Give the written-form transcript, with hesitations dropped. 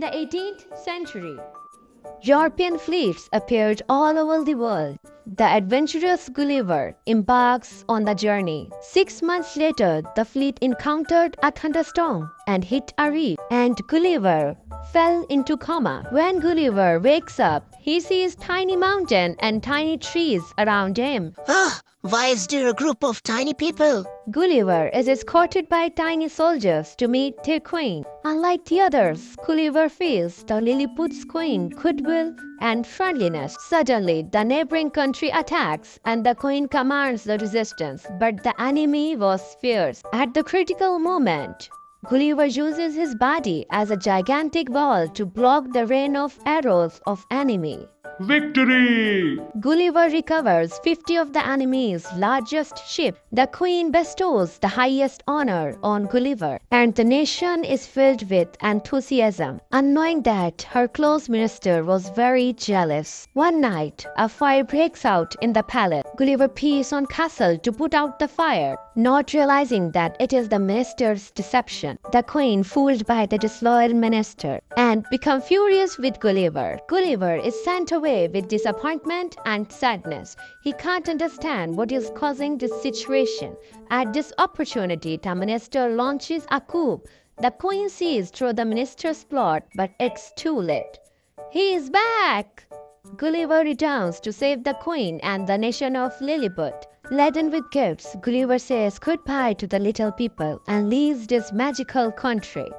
the 18th century, European fleets appeared all over the world. The adventurous Gulliver embarks on the journey. 6 months later, the fleet encountered a thunderstorm and hit a reef, and Gulliver fell into coma. When Gulliver wakes up, he sees tiny mountains and tiny trees around him. Why is there a group of tiny people? Gulliver is escorted by tiny soldiers to meet their queen. Unlike the others, Gulliver feels the Lilliput's queen goodwill and friendliness. Suddenly, the neighboring country attacks and the queen commands the resistance, but the enemy was fierce. At the critical moment, Gulliver uses his body as a gigantic wall to block the rain of arrows of enemy. Victory! Gulliver recovers 50 of the enemy's largest ship. The queen bestows the highest honor on Gulliver, and the nation is filled with enthusiasm, unknowing that her close minister was very jealous. One night, a fire breaks out in the palace. Gulliver pees on castle to put out the fire, not realizing that it is the minister's deception. The queen, fooled by the disloyal minister, and become furious with Gulliver. Gulliver is sent away with disappointment and sadness. He can't understand what is causing this situation. At this opportunity, the minister launches a coup. The queen sees through the minister's plot, but it's too late. He is back! Gulliver returns to save the queen and the nation of Lilliput. Laden with gifts, Gulliver says goodbye to the little people and leaves this magical country.